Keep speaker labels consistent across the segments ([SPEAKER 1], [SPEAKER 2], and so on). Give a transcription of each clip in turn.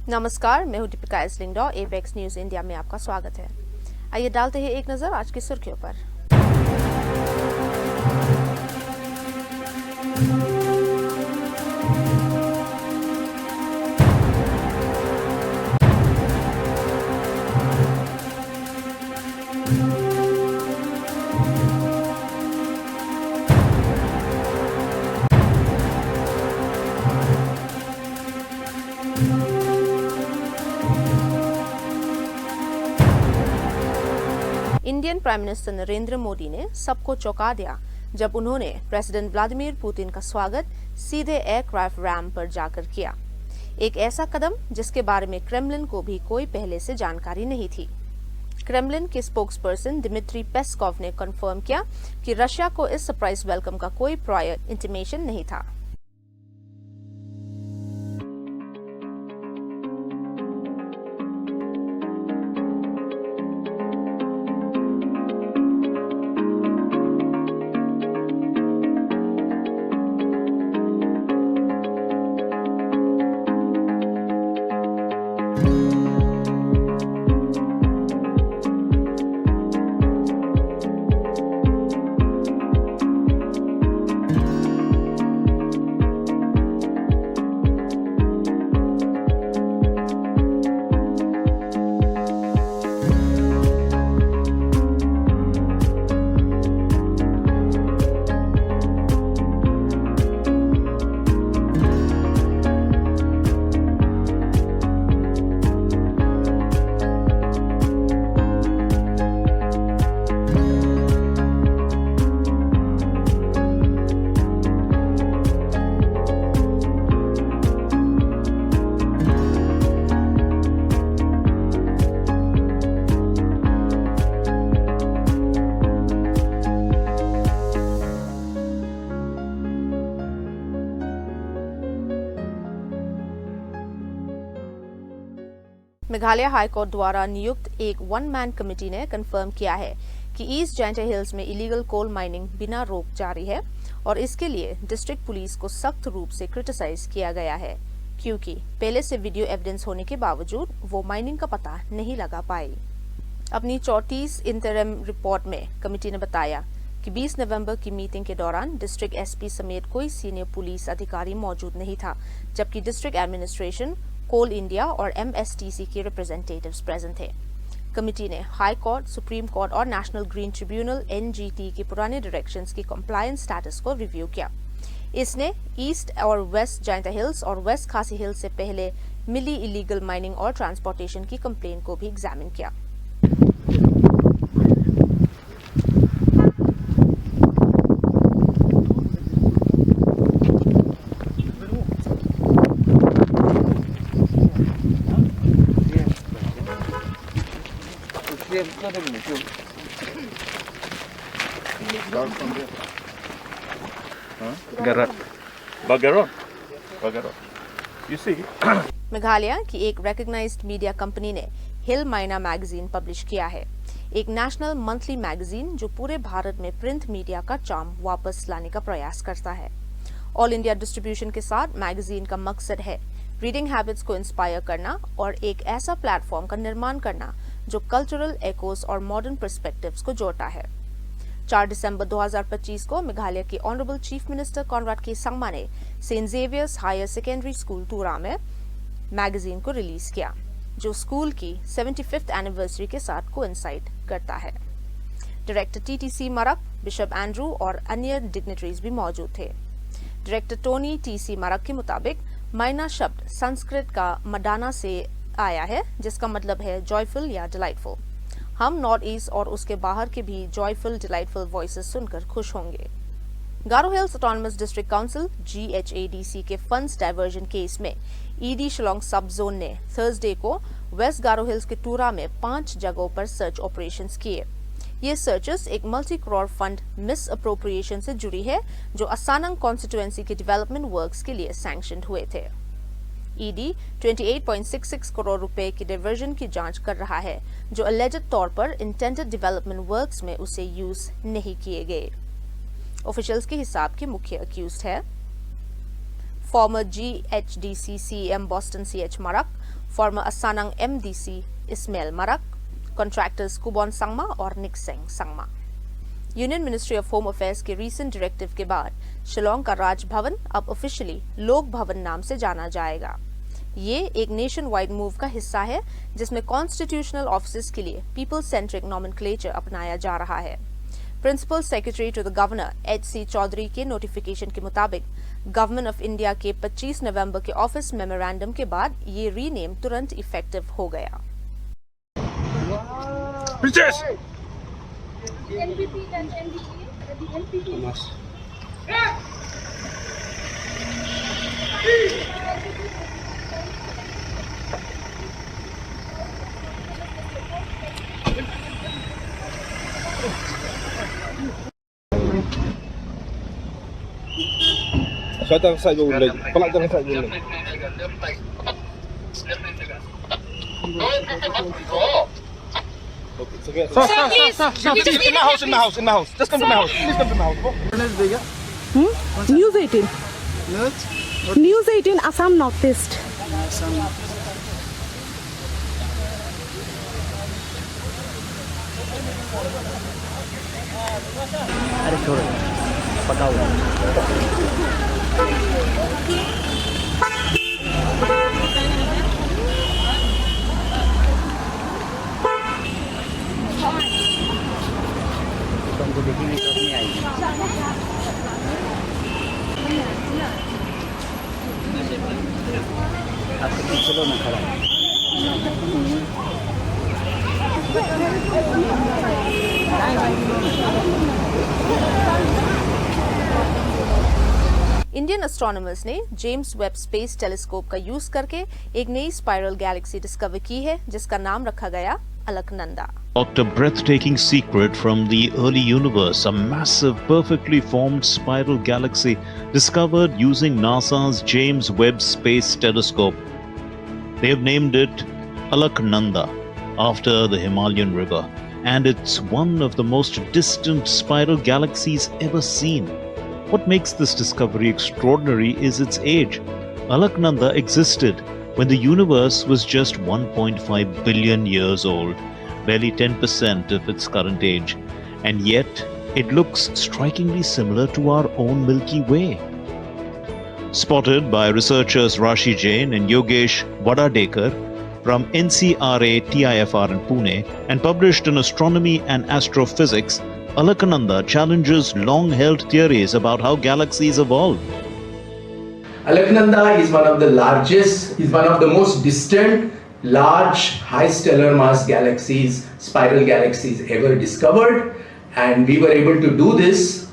[SPEAKER 1] नमस्कार, मैं हूं दीपिका एसलिंगडॉ। एपेक्स न्यूज इंडिया में आपका स्वागत है। आइए डालते हैं एक नजर आज की सुर्खियों पर। Indian prime minister Narendra Modi ने सबको चौंका दिया जब उन्होंने प्रेसिडेंट व्लादिमीर पुतिन का स्वागत सीधे एयरक्राफ्ट रैम्प पर जाकर किया। एक ऐसा कदम जिसके बारे में क्रेमलिन को भी कोई पहले से जानकारी नहीं थी। क्रेमलिन के स्पोक्सपर्सन दिमित्री पेस्कोव ने कंफर्म किया कि रशिया को इस सरप्राइज वेलकम का कोई प्रायर इंटीमेशन नहीं था। मेघालय हाईकोर्ट द्वारा नियुक्त एक वन मैन कमेटी ने कंफर्म किया है कि ईस्ट जाइंट हिल्स में इलीगल कोल माइनिंग बिना रोक जारी है और इसके लिए डिस्ट्रिक्ट पुलिस को सख्त रूप से क्रिटिसाइज किया गया है, क्योंकि पहले से वीडियो एविडेंस होने के बावजूद वो माइनिंग का पता नहीं लगा पाई। अपनी 34 इंटरिम रिपोर्ट में कमेटी ने बताया कि 20 नवंबर की मीटिंग के दौरान डिस्ट्रिक्ट एसपी समेत कोई सीनियर पुलिस अधिकारी मौजूद नहीं था, जबकि डिस्ट्रिक्ट एडमिनिस्ट्रेशन, कोल इंडिया और एमएसटीसी के रिप्रेजेंटेटिव्स प्रेजेंट थे। कमेटी ने हाई कोर्ट, सुप्रीम कोर्ट और नेशनल ग्रीन ट्रिब्यूनल एनजीटी के पुराने डायरेक्शंस की कंप्लायंस स्टेटस को रिव्यू किया। इसने ईस्ट और वेस्ट जाइंट हिल्स और वेस्ट खासी हिल्स से पहले मिली इलीगल माइनिंग और ट्रांसपोर्टेशन की कंप्लेन को भी एग्जामिन किया। मेघालय की एक रिकॉग्नाइज्ड मीडिया कंपनी ने हिल माइना मैगजीन पब्लिश किया है, एक नेशनल मंथली मैगजीन जो पूरे भारत में प्रिंट मीडिया का चार्म वापस लाने का प्रयास करता है। ऑल इंडिया डिस्ट्रीब्यूशन के साथ मैगजीन का मकसद है रीडिंग हैबिट्स को इंस्पायर करना और एक ऐसा प्लेटफॉर्म का निर्माण करना जो कल्चरल एकोस और मॉडर्न पर्सपेक्टिव्स को जोड़ता है। 4 दिसंबर 2025 को मेघालय के ऑनरेबल चीफ मिनिस्टर कॉनराड के संगमा ने Saint Xavier's higher secondary school Tura में मैगजीन को रिलीज किया, जो स्कूल की 75th एनिवर्सरी के साथ कोइंसाइड करता है। डायरेक्टर टीटीसी मरक, बिशप एंड्रू और अन्य डिग्नेटरीज भी मौजूद थे। डायरेक्टर टोनी टीसी मरक के मुताबिक माइना शब्द संस्कृत का मडाना से आया है, जिसका मतलब है जॉयफुल या डिलाइटफुल। हम नॉर्थ ईस्ट और उसके बाहर के भी जॉयफुल डिलाइटफुल वॉइसेस सुनकर खुश होंगे। Garo Hills Autonomous District Council GHADC के फंड्स डाइवर्जन केस में ईडी शिलोंग सब जोन ने थर्सडे को वेस्ट गारो हिल्स के टूरा में 5 जगहों पर सर्च ऑपरेशंस किए। ये सर्चेस एक multi crore fund miss appropriation से जुड़ी है, जो असानंग कॉन्स्टिट्यूएंसी के डेवलपमेंट वर्क्स के लिए सैंक्शनड हुए थे। ईडी 28.66 करोड़ रुपए की डाइवर्जन की जांच कर रहा है, जो अलेजेड तौर पर इंटेंडेड डेवलपमेंट वर्क्स में उसे यूज नहीं किए गए। ऑफिशियल्स के हिसाब के मुख्य अक्यूज्ड है farmer GHDC CM Boston CH मरक, former Asanang MDC Ismail Marak, contractors Kubon Sangma और Nikseng Sangma। Union ministry of home affairs के रीसेंट डायरेक्टिव के बाद शिलोंग का राजभवन अब ऑफिशियली लोक भवन नाम से जाना जाएगा। ये एक नेशन वाइड मूव का हिस्सा है जिसमें कॉन्स्टिट्यूशनल ऑफिसेज के लिए पीपल सेंट्रिक नॉमेनक्लेचर अपनाया जा रहा है। Principal secretary to the governor H.C. Chaudhary के नोटिफिकेशन के मुताबिक गवर्नमेंट ऑफ इंडिया के 25 नवंबर के ऑफिस मेमोरेंडम के बाद ये रीनेम तुरंत इफेक्टिव हो गया।
[SPEAKER 2] NPP dan NDP, the NPP.
[SPEAKER 3] Saya saya dulu lagi. Pelak jangan saya dulu. Okay, so get. Please, in my house. Just come to my house. Please come to my house.
[SPEAKER 4] News 18. News 18, Assam Northeast.
[SPEAKER 5] अरे छोड़ो पता हुआ तुमको देखेंगे तो नहीं आएगी आप तो चलो ना खड़ा
[SPEAKER 1] इंडियन एस्ट्रोनॉमर्स ने जेम्स वेब स्पेस टेलीस्कोप का यूज करके एक नई स्पाइरल गैलेक्सी डिस्कवर की है जिसका नाम रखा गया Alaknanda.
[SPEAKER 6] Locked a breathtaking secret from the early universe, a massive, perfectly formed spiral galaxy discovered using NASA's James Webb Space Telescope. They have named it Alaknanda after the Himalayan river, and it's one of the most distant spiral galaxies ever seen. What makes this discovery extraordinary is its age. Alaknanda existed when the universe was just 1.5 billion years old, barely 10% of its current age, and yet it looks strikingly similar to our own Milky Way. Spotted by researchers Rashi Jain and Yogesh Vadadekar from NCRA TIFR in Pune and published in Astronomy and Astrophysics, Alaknanda challenges long-held theories about how galaxies evolve.
[SPEAKER 7] Alaknanda is one of the largest, is one of the most distant, large, high stellar mass galaxies, spiral galaxies ever discovered, and we were able to do this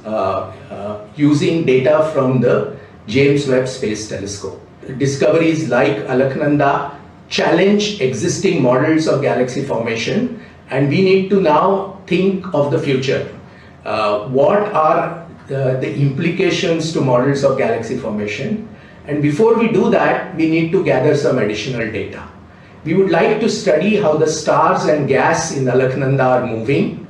[SPEAKER 7] using data from the James Webb Space Telescope. Discoveries like Alaknanda challenge existing models of galaxy formation, and we need to now think of the future. What are the implications to models of galaxy formation? And before we do that, we need to gather some additional data. We would like to study how the stars and gas in Alaknanda are moving.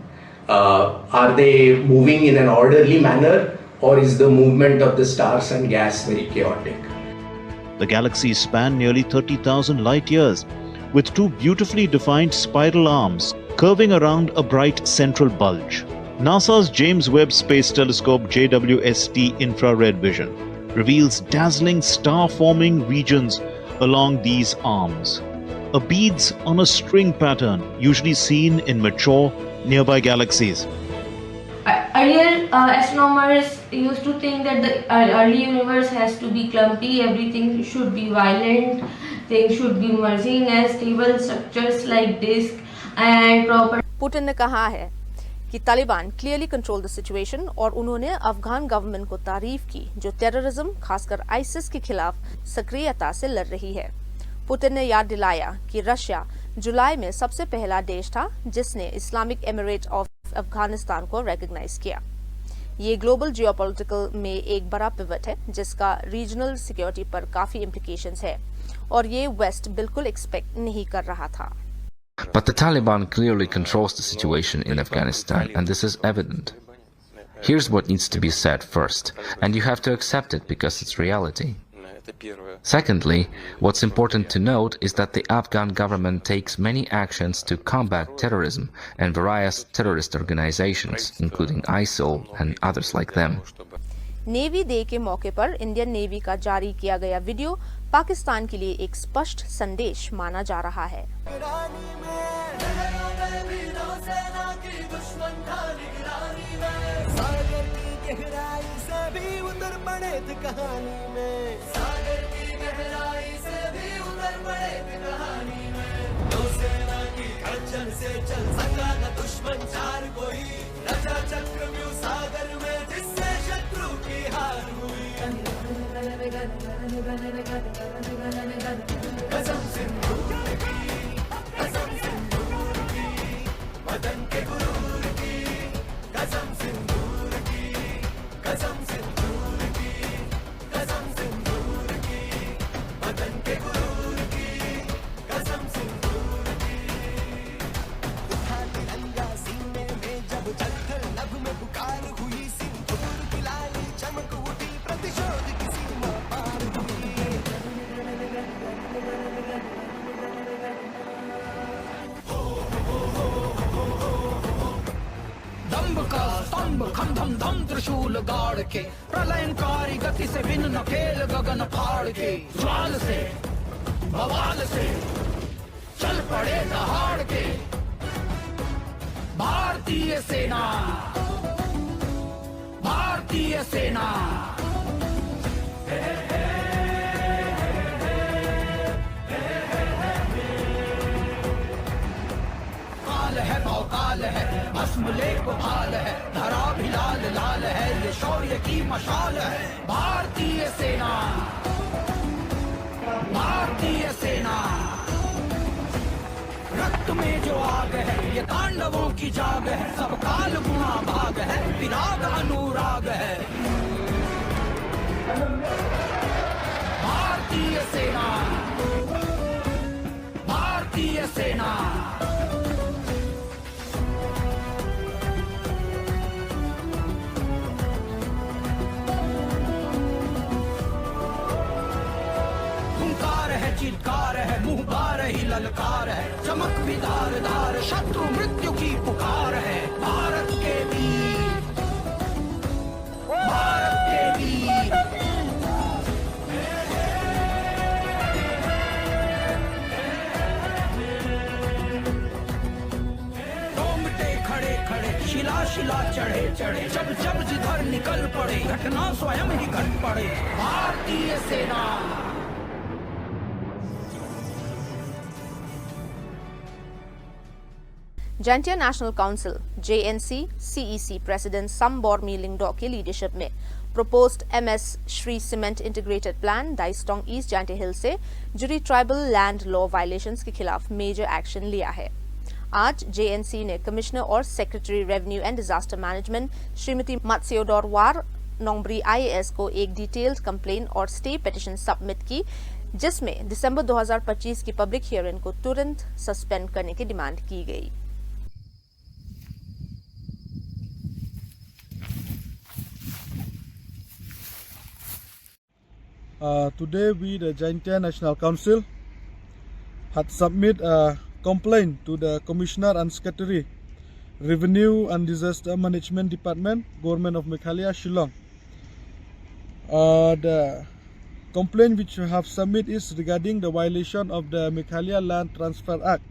[SPEAKER 7] Are they moving in an orderly manner, or is the movement of the stars and gas very chaotic?
[SPEAKER 6] The galaxies span nearly 30,000 light years, with two beautifully defined spiral arms curving around a bright central bulge. NASA's James Webb Space Telescope JWST Infrared Vision reveals dazzling star-forming regions along these arms. A beads on a string pattern usually seen in mature, nearby galaxies.
[SPEAKER 2] Earlier, astronomers used to think that the early universe has to be clumpy, everything should be violent, things should be merging as stable structures like disk and proper.
[SPEAKER 1] Putin ने कहा है कि Taliban clearly control the situation और उन्होंने Afghan government को तारीफ की जो टेररिज्म खासकर आईसिस के खिलाफ सक्रियता से लड़ रही है। पुतिन ने याद दिलाया कि रशिया जुलाई में सबसे पहला देश था जिसने इस्लामिक एमिरेट ऑफ अफगानिस्तान को रिकॉग्नाइज किया। ये ग्लोबल जियोपॉलिटिकल में एक बड़ा पिवट है जिसका रीजनल सिक्योरिटी पर काफी इम्प्लीकेशंस है और ये वेस्ट बिल्कुल एक्सपेक्ट नहीं कर रहा था।
[SPEAKER 8] But the Taliban clearly controls the situation in Afghanistan, and this is evident. Here's what needs to be said first, and you have to accept it because it's reality. Secondly, what's important to note is that the Afghan government takes many actions to combat terrorism and various terrorist organizations, including ISIL and others like them.
[SPEAKER 1] Navy day के मौके पर Indian navy का जारी किया गया video Pakistan के लिए एक स्पष्ट संदेश माना जा रहा है।
[SPEAKER 9] खम धम त्रिशूल गाड़ के प्रलयंकारी गति से विन नकेल गगन फाड़ के ज्वाल से बवाल से चल पड़े दहाड़ के भारतीय सेना भारतीय सेना काल है भौकाल है भस्म लेप भाल है धरा भी लाल लाल है ये शौर्य की मशाल है भारतीय सेना भारतीय सेना रक्त में जो आग है ये तांडवों की जाग है सब काल गुणा भाग है विराग अनुराग है भारतीय सेना भारतीय सेना चित्कार है मुंह बार ही ललकार है चमक भी धार धार शत्रु मृत्यु की पुकार है भारत के वीर भारत के वीर रोमटे खड़े खड़े शिला शिला चढ़े चढ़े जब जब जिधर निकल पड़े घटना स्वयं ही घट पड़े भारतीय सेना
[SPEAKER 1] Jaintia National Council JNC CEC President Sambor Lingdo की लीडरशिप में proposed MS Shri Cement Integrated Plan Daistong East Jaintia Hill से जुड़ी ट्राइबल लैंड लॉ वायलेशंस के खिलाफ मेजर एक्शन लिया है। आज JNC ने कमिश्नर और secretary revenue and disaster management Shrimati Matsiewdor War Nongbri IAS को एक डिटेल्ड कंप्लेन और स्टे पिटीशन सबमिट की, जिसमें दिसंबर 2025 की पब्लिक हियरिंग को तुरंत सस्पेंड करने की डिमांड की गई।
[SPEAKER 3] Today we, the Jaintia National Council, had submit a complaint to the Commissioner and Secretary, Revenue and Disaster Management Department, Government of Meghalaya, Shillong. The complaint which we have submit is regarding the violation of the Meghalaya Land Transfer Act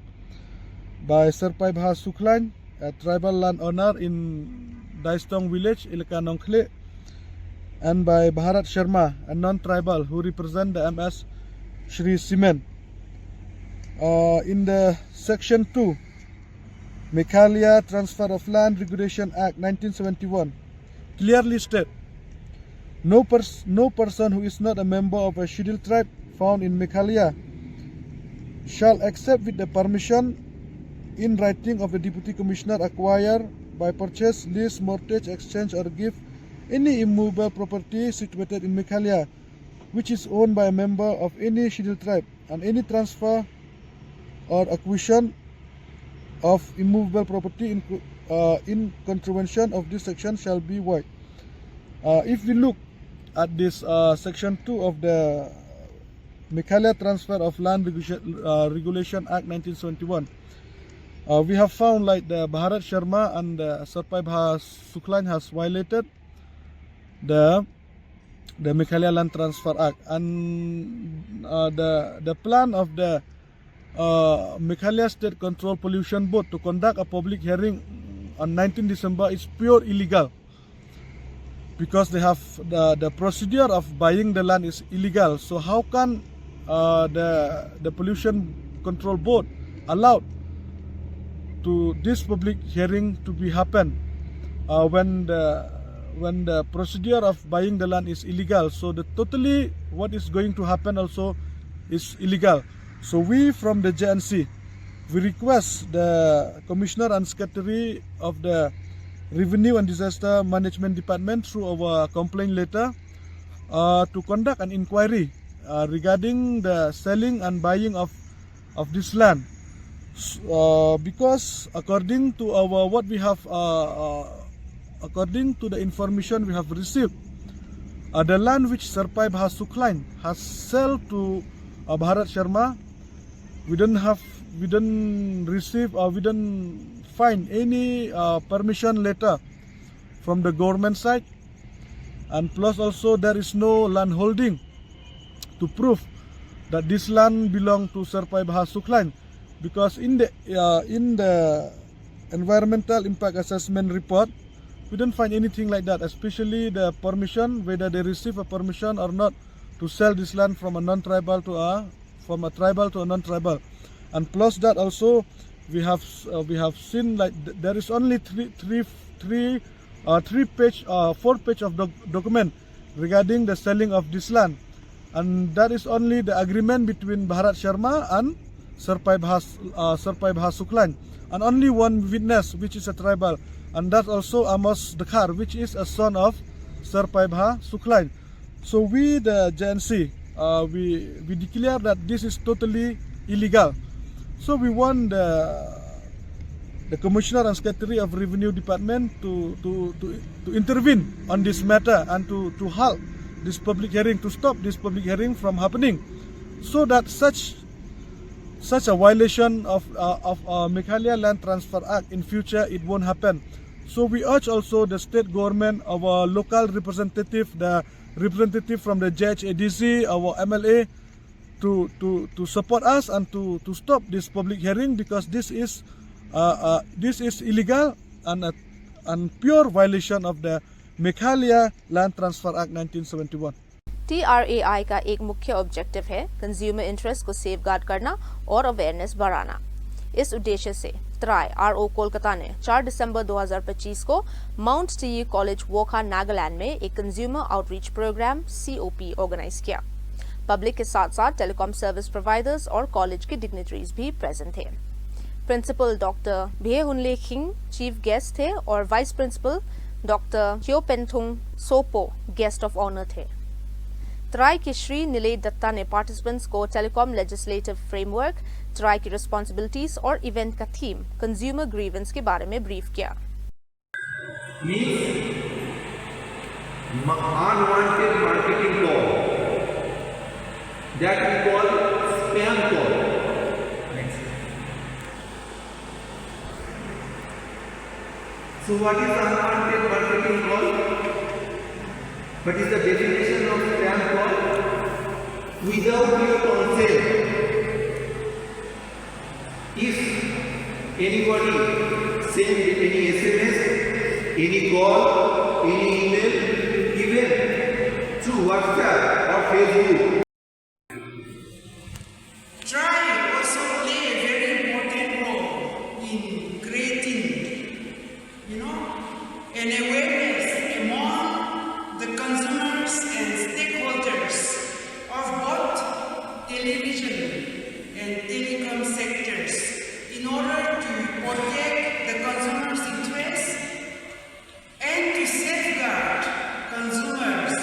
[SPEAKER 3] by Serpai Bha Suklan, a tribal landowner in Daistong village, Ilka Nongkhle, and by Bharat Sharma, a non-tribal who represent the MS Shri Cement. In the Section 2, Meghalaya Transfer of Land Regulation Act 1971, clearly state, no person who is not a member of a scheduled tribe found in Meghalaya shall accept with the permission in writing of the Deputy Commissioner acquire by purchase, lease, mortgage, exchange or give any immovable property situated in Meghalaya which is owned by a member of any scheduled tribe, and any transfer or acquisition of immovable property in contravention of this section shall be void. If we look at this section 2 of the Meghalaya Transfer of Land Regulation Act 1971, we have found like the Bharat Sharma and Sarpai Bha Suklan has violated the Meghalaya Land Transfer Act, and the plan of the Meghalaya State Control Pollution Board to conduct a public hearing on 19 December is pure illegal, because they have the procedure of buying the land is illegal. So how can the Pollution Control Board allowed to this public hearing to be happen when the procedure of buying the land is illegal? So the totally what is going to happen also is illegal. So we from the JNC, we request the Commissioner and Secretary of the Revenue and Disaster Management Department through our complaint letter to conduct an inquiry regarding the selling and buying of this land, because according to our what we have according to the information we have received, the land which Sarpai Bha Suklan has sold to Bharat Sharma, we didn't receive or we didn't find any permission letter from the government side, and plus also there is no land holding to prove that this land belong to Sarpai Bha Suklan, because in the environmental impact assessment report we didn't find anything like that, especially the permission, whether they receive a permission or not to sell this land from a non-tribal to a tribal to a non-tribal. And plus that also we have seen like there is only 4 page of document regarding the selling of this land, and that is only the agreement between Bharat Sharma and Sarpai Bha Suklan, and only one witness which is a tribal, and that also Amos Dakhar, which is a son of Sarpai Bha Suklan. So we the JNC we declare that this is totally illegal. So we want the Commissioner and Secretary of Revenue Department to intervene on this matter and to halt this public hearing, to stop this public hearing from happening, so that such a violation of Meghalaya Land Transfer Act in future it won't happen. So we urge also the state government, our local representative, the representative from the JHADC, our MLA, to support us and to stop this public hearing, because this is illegal and pure violation of the Meghalaya Land Transfer Act 1971.
[SPEAKER 1] TRAI का एक मुख्य objective है consumer interest को safeguard करना और awareness बढ़ाना। इस उद्देश्य से ट्राई RO कोलकाता ने 4 दिसंबर 2025 को माउंट टी कॉलेज वोखा नागालैंड में एक consumer outreach programme COP organise किया। पब्लिक के साथ साथ टेलीकॉम सर्विस प्रोवाइडर्स और कॉलेज के डिग्नेटरीज भी प्रेजेंट थे। प्रिंसिपल डॉक्टर भे हुनले खिंग चीफ गेस्ट थे और वाइस प्रिंसिपल डॉक्टर ह्यो पेंथुंग सोपो गेस्ट ऑफ ऑनर थे। ट्राई के श्री नीले दत्ता ने पार्टिसिपेंट्स को टेलीकॉम लेजिस्लेटिव फ्रेमवर्क, ट्राई की रिस्पॉन्सिबिलिटीज और इवेंट का थीम कंज्यूमर ग्रीवेंस के बारे में ब्रीफ किया।
[SPEAKER 10] Unwanted marketing call that we call spam call. So what is unwanted marketing call? What is the definition of spam call? Without your consent, if anybody send any SMS, any call, any email, even through WhatsApp or Facebook.
[SPEAKER 11] TRAI also play a very important role in creating, an awareness among the consumers and stakeholders of both television and telecom sectors in order to protect the consumers' interests and to safeguard consumers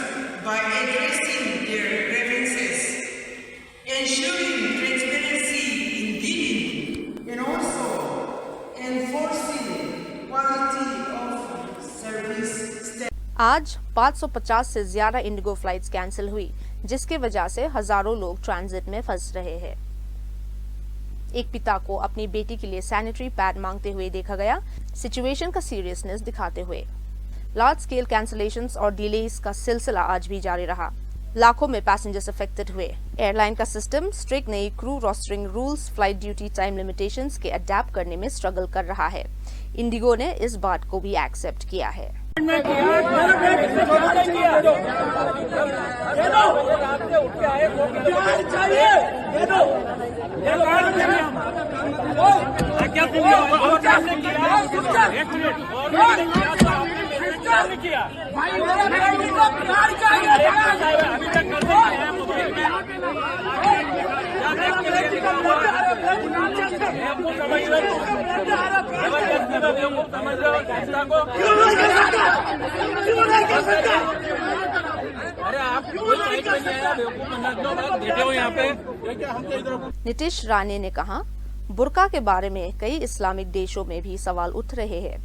[SPEAKER 11] by addressing their grievances, ensuring transparency in bidding, and also enforcing quality of service.
[SPEAKER 1] आज 550 से ज्यादा Indigo flights cancel हुई, जिसके वजह से हजारों लोग transit में फंस रहे हैं। एक पिता को अपनी बेटी के लिए सैनिटरी पैड मांगते हुए देखा गया, सिचुएशन का सीरियसनेस दिखाते हुए। लार्ज स्केल कैंसलेशंस और डिलेज का सिलसिला आज भी जारी रहा। लाखों में पैसेंजर्स अफेक्टेड हुए। एयरलाइन का सिस्टम स्ट्रिक्ट नई crew rostering rules, flight duty time limitations के अडेप्ट करने में स्ट्रगल कर रहा है। इंडिगो ने इस बात को भी एक्सेप्ट किया है। नीतीश राणे ने कहा, बुर्का के बारे में कई इस्लामिक देशों में भी सवाल उठ रहे हैं।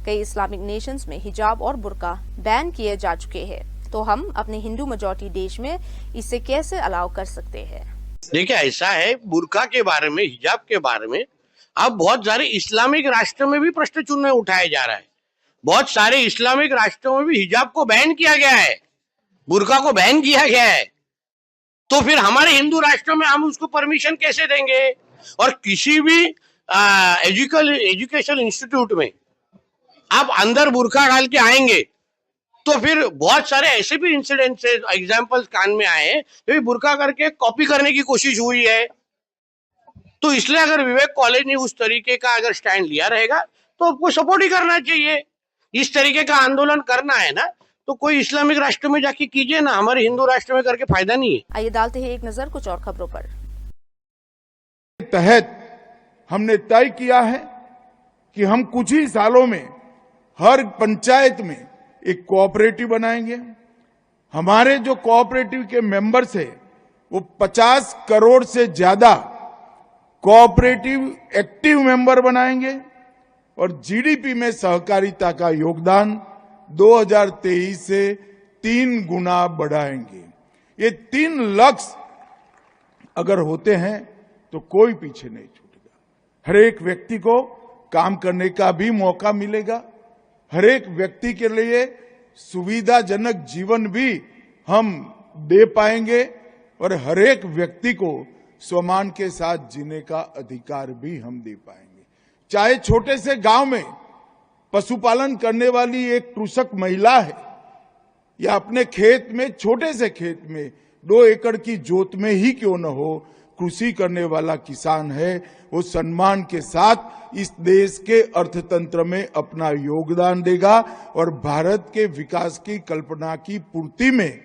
[SPEAKER 1] कई इस्लामिक नेशंस में हिजाब और बुर्का बैन किए जा चुके हैं, तो हम अपने हिंदू मेजॉरिटी देश में इसे कैसे अलाउ कर सकते हैं?
[SPEAKER 12] देखिए, ऐसा है, बुर्का के बारे में, हिजाब के बारे में अब बहुत सारे इस्लामिक राष्ट्रों में भी प्रश्न चिन्ह उठाया जा रहा है। बहुत सारे इस्लामिक राष्ट्रों में भी हिजाब को बैन किया गया है, बुर्का को बैन किया गया है। तो फिर हमारे हिंदू राष्ट्रों में हम उसको परमिशन कैसे देंगे? और किसी भी एजुकेशन इंस्टीट्यूट में आप अंदर बुर्का डाल के आएंगे तो फिर बहुत सारे ऐसे भी इंसिडेंसेस, एग्जांपल्स कान में आए हैं, तो बुर्का करके कॉपी करने की कोशिश हुई है। तो इसलिए अगर विवेक कॉलेज ने उस तरीके का अगर स्टैंड लिया रहेगा तो आपको सपोर्ट ही करना चाहिए। इस तरीके का आंदोलन करना है ना, तो कोई इस्लामिक राष्ट्र में जाके कीजिए ना, हमारे हिंदू राष्ट्र में करके फायदा नहीं है।
[SPEAKER 1] आइए डालते हैं एक नजर कुछ और खबरों पर।
[SPEAKER 13] तहत हमने तय किया है कि हम कुछ ही सालों में हर पंचायत में एक कोऑपरेटिव बनाएंगे। हमारे जो कोऑपरेटिव के मेंबर्स है वो 50 करोड़ से ज्यादा कोऑपरेटिव एक्टिव मेंबर बनाएंगे और जीडीपी में सहकारिता का योगदान 2023 से 3 गुना बढ़ाएंगे। ये 3 लक्ष्य अगर होते हैं तो कोई पीछे नहीं छूटेगा। हर एक व्यक्ति को काम करने का भी मौका मिलेगा, हर एक व्यक्ति के लिए सुविधाजनक जीवन भी हम दे पाएंगे और हर एक व्यक्ति को सम्मान के साथ जीने का अधिकार भी हम दे पाएंगे। चाहे छोटे से गांव में पशुपालन करने वाली एक कृषक महिला है या अपने खेत में, छोटे से खेत में 2 एकड़ की जोत में ही क्यों न हो, कृषि करने वाला किसान है, वो सम्मान के साथ इस देश के अर्थतंत्र में अपना योगदान देगा और भारत के विकास की कल्पना की पूर्ति में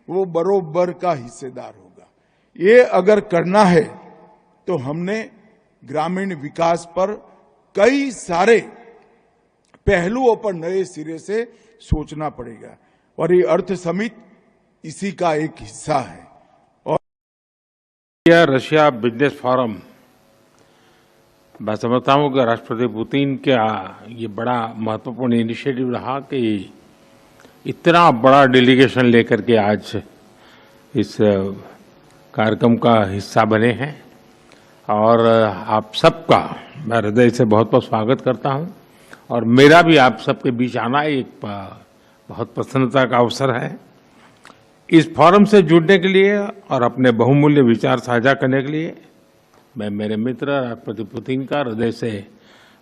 [SPEAKER 13] वो बरोबर का हिस्सेदार होगा। ये अगर करना है तो हमने ग्रामीण विकास पर कई सारे पहलुओं पर नए सिरे से सोचना पड़ेगा और ये अर्थ समिति इसी का एक हिस्सा है।
[SPEAKER 14] रशिया बिजनेस फोरम, मैं समझता हूं कि राष्ट्रपति पुतिन का ये बड़ा महत्वपूर्ण इनिशिएटिव रहा कि इतना बड़ा डेलीगेशन लेकर के आज इस कार्यक्रम का हिस्सा बने हैं और आप सबका मैं हृदय से बहुत बहुत स्वागत करता हूं और मेरा भी आप सबके बीच आना एक बहुत प्रसन्नता का अवसर है। इस फोरम से जुड़ने के लिए और अपने बहुमूल्य विचार साझा करने के लिए मैं मेरे मित्र राष्ट्रपति पुतिन का हृदय से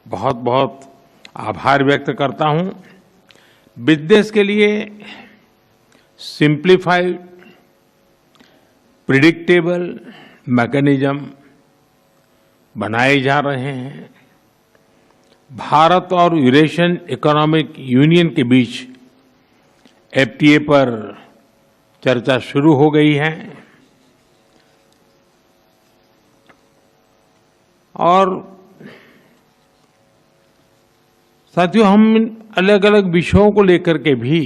[SPEAKER 14] बहुत बहुत आभार व्यक्त करता हूं। बिजनेस के लिए सिंप्लीफाइड, प्रिडिक्टेबल मैकेनिज्म बनाए जा रहे हैं। भारत और यूरेशियन इकोनॉमिक यूनियन के बीच एफटीए पर चर्चा शुरू हो गई है और साथियों, हम अलग अलग विषयों को लेकर के भी,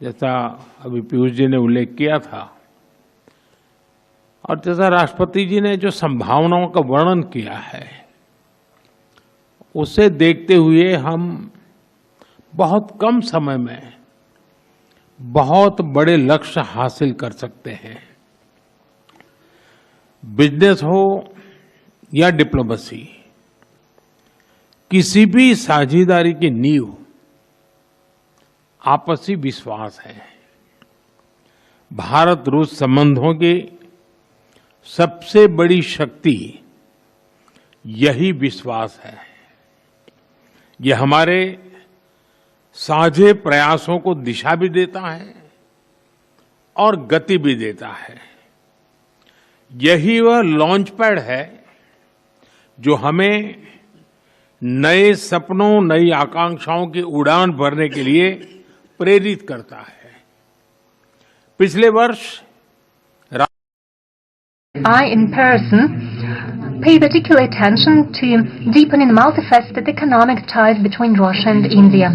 [SPEAKER 14] जैसा अभी पीयूष जी ने उल्लेख किया था और जैसा राष्ट्रपति जी ने जो संभावनाओं का वर्णन किया है, उसे देखते हुए हम बहुत कम समय में बहुत बड़े लक्ष्य हासिल कर सकते हैं। बिजनेस हो या डिप्लोमेसी, किसी भी साझेदारी की नींव आपसी विश्वास है। भारत रूस संबंधों की सबसे बड़ी शक्ति यही विश्वास है। ये हमारे साझे प्रयासों को दिशा भी देता है और गति भी देता है। यही वह लॉन्च पैड है जो हमें नए सपनों, नई आकांक्षाओं की उड़ान भरने के लिए प्रेरित करता है। पिछले वर्ष
[SPEAKER 15] I, in person, pay particular attention to deepening multifaceted economic ties between Russia and India.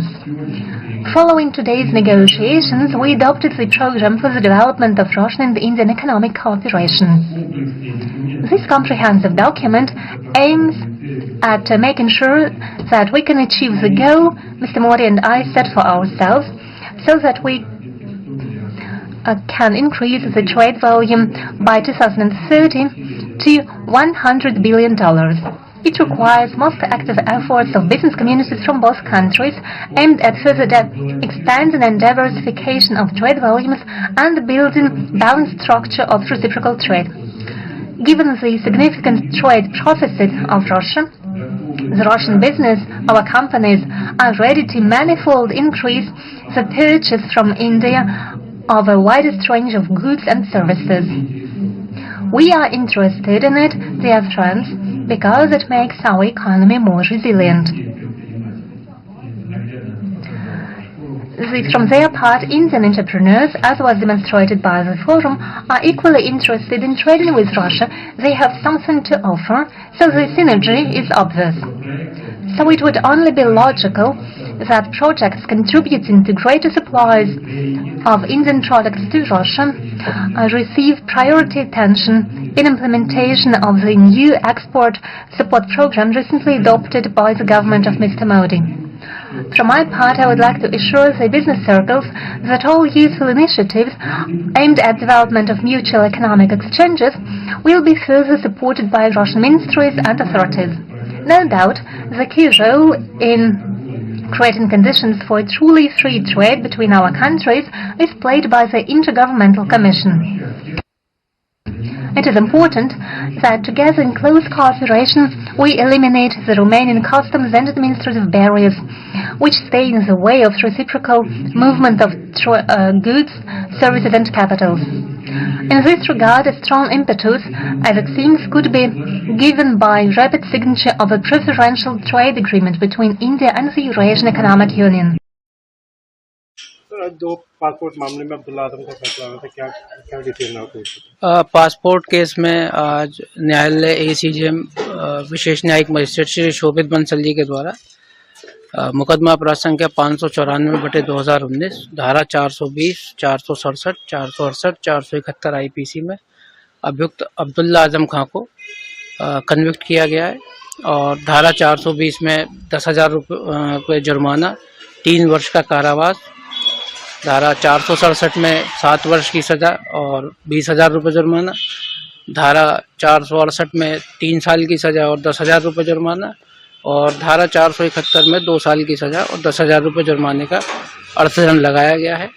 [SPEAKER 15] Following today's negotiations, we adopted the program for the development of Russian and Indian economic cooperation. This comprehensive document aims at making sure that we can achieve the goal Mr. Modi and I set for ourselves, so that we can increase the trade volume by 2030 to $100 billion. It requires most active efforts of business communities from both countries aimed at further expanding and diversification of trade volumes and building balanced structure of reciprocal trade. Given the significant trade processes of Russia, the Russian business, our companies are ready to manifold increase the purchase from India of a widest range of goods and services. We are interested in it, dear friends, because it makes our economy more resilient. From their part, Indian entrepreneurs, as was demonstrated by the forum, are equally interested in trading with Russia. They have something to offer, so the synergy is obvious. So it would only be logical that projects contributing to greater supplies of Indian products to Russia receive priority attention in implementation of the new export support program recently adopted by the government of Mr. Modi. From my part, I would like to assure the business circles that all useful initiatives aimed at development of mutual economic exchanges will be further supported by Russian ministries and authorities. No doubt, the key role in creating conditions for a truly free trade between our countries is played by the Intergovernmental Commission. It is important that together in close cooperation we eliminate the Romanian customs and administrative barriers which stay in the way of reciprocal movement of goods, services and capitals. In this regard, a strong impetus, as it seems, could be given by rapid signature of a preferential trade agreement between India and the Eurasian Economic Union.
[SPEAKER 16] दो passport मामले में अब्दुल्ला आजम का फैसला आया था, क्या detail है आपको?
[SPEAKER 17] पासपोर्ट केस में आज न्यायालय एसीजेएम विशेष न्यायिक मजिस्ट्रेट श्री शोभित बंसल जी के द्वारा मुकदमा अपराध संख्या 594/2019 धारा 420, 467, 468, 471 आईपीसी में अभियुक्त अब्दुल्ला आजम खां को कन्विक्ट किया गया है और धारा 420 में 10,000 रुपये जुर्माना, 3 वर्ष का कारावास, धारा 467 में 7 वर्ष की सजा और 20,000 रुपये जुर्माना, धारा 468 में 3 साल की सजा और 10,000 रुपये जुर्माना और धारा 471 में 2 साल की सजा और 10,000 रुपये जुर्माने का अर्थदंड लगाया गया है।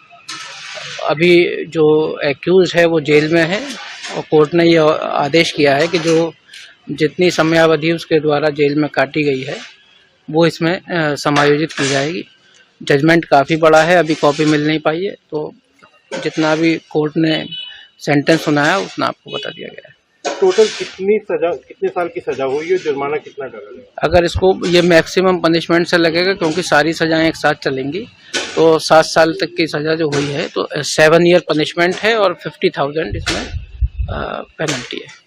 [SPEAKER 17] अभी जो एक्यूज है वो जेल में है और कोर्ट ने ये आदेश किया है कि जो जितनी समयावधि उसके द्वारा जेल में काटी गई है वो इसमें समायोजित की जाएगी। जजमेंट काफ़ी बड़ा है, अभी कॉपी मिल नहीं पाई है, तो जितना भी कोर्ट ने सेंटेंस सुनाया उतना आपको बता दिया गया है।
[SPEAKER 16] टोटल कितने साल की सजा हुई है, जुर्माना कितना डलेगा?
[SPEAKER 17] अगर इसको ये मैक्सिमम पनिशमेंट से लगेगा क्योंकि सारी सजाएं एक साथ चलेंगी, तो 7 साल तक की सजा जो हुई है तो 7 ईयर पनिशमेंट है और 50,000 इसमें पेनल्टी है।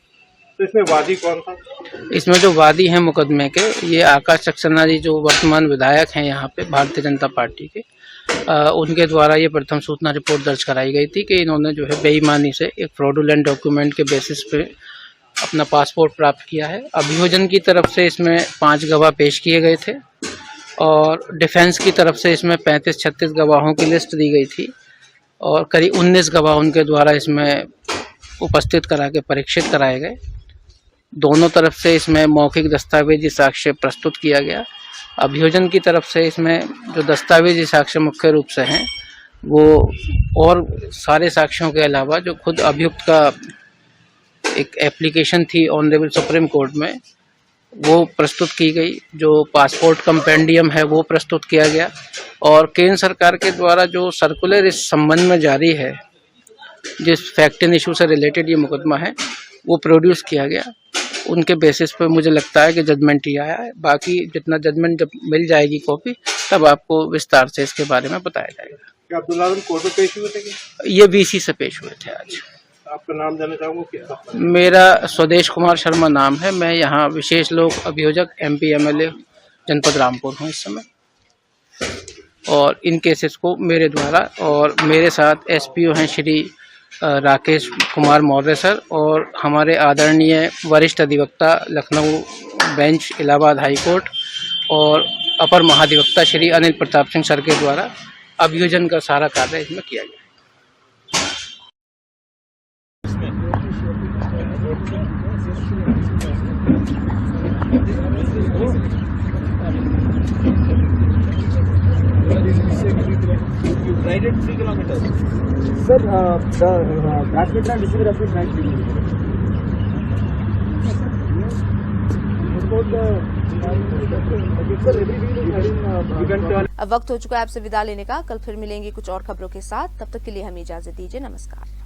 [SPEAKER 16] तो इसमें वादी कौन था?
[SPEAKER 17] इसमें जो वादी हैं मुकदमे के, ये आकाश सक्सेना जी जो वर्तमान विधायक हैं यहाँ पे भारतीय जनता पार्टी के, उनके द्वारा ये प्रथम सूचना रिपोर्ट दर्ज कराई गई थी कि इन्होंने जो है बेईमानी से एक फ्रॉडुलेंट डॉक्यूमेंट के बेसिस पे अपना पासपोर्ट प्राप्त किया है। अभियोजन की तरफ से इसमें 5 गवाह पेश किए गए थे और डिफेंस की तरफ से इसमें 35-36 गवाहों की लिस्ट दी गई थी और करीब 19 गवाह उनके द्वारा इसमें उपस्थित करा के परीक्षित कराए गए। दोनों तरफ से इसमें मौखिक दस्तावेजी साक्ष्य प्रस्तुत किया गया। अभियोजन की तरफ से इसमें जो दस्तावेजी साक्ष्य मुख्य रूप से हैं वो और सारे साक्ष्यों के अलावा जो खुद अभियुक्त का एक एप्लीकेशन थी ऑनरेबल सुप्रीम कोर्ट में वो प्रस्तुत की गई, जो पासपोर्ट कंपेंडियम है वो प्रस्तुत किया गया और केंद्र सरकार के द्वारा जो सर्कुलर इस संबंध में जारी है, जिस फैक्ट एंड इशू से रिलेटेड ये मुकदमा है, वो प्रोड्यूस किया गया। उनके बेसिस पे मुझे लगता है कि जजमेंट ही आया है। बाकी जितना जजमेंट जब मिल जाएगी कॉपी तब आपको विस्तार से इसके बारे में बताया जाएगा।
[SPEAKER 16] क्या अब्दुल्ला आजम कोर्ट में पेश हुए थे?
[SPEAKER 17] ये बीसी से पेश हुए थे आज।
[SPEAKER 16] आपका नाम जानना चाहूँगा क्या?
[SPEAKER 17] मेरा स्वदेश कुमार शर्मा नाम है। मैं यहाँ विशेष लोक अभियोजक MP MLA जनपद रामपुर हूँ इस समय और इन केसेस को मेरे द्वारा और मेरे साथ SPO हैं श्री राकेश कुमार मौर्य सर और हमारे आदरणीय वरिष्ठ अधिवक्ता Lucknow bench Allahabad high court और अपर महाधिवक्ता श्री अनिल प्रताप सिंह सर के द्वारा अभियोजन का सारा कार्य इसमें किया गया।
[SPEAKER 16] Rided 3 kilometers. Sir, the badminton district has been 9 kilometers.
[SPEAKER 1] अब वक्त हो चुका है आपसे विदा लेने का। कल फिर मिलेंगे कुछ और खबरों के साथ। तब तक के लिए हमें इजाजत दीजिए। नमस्कार।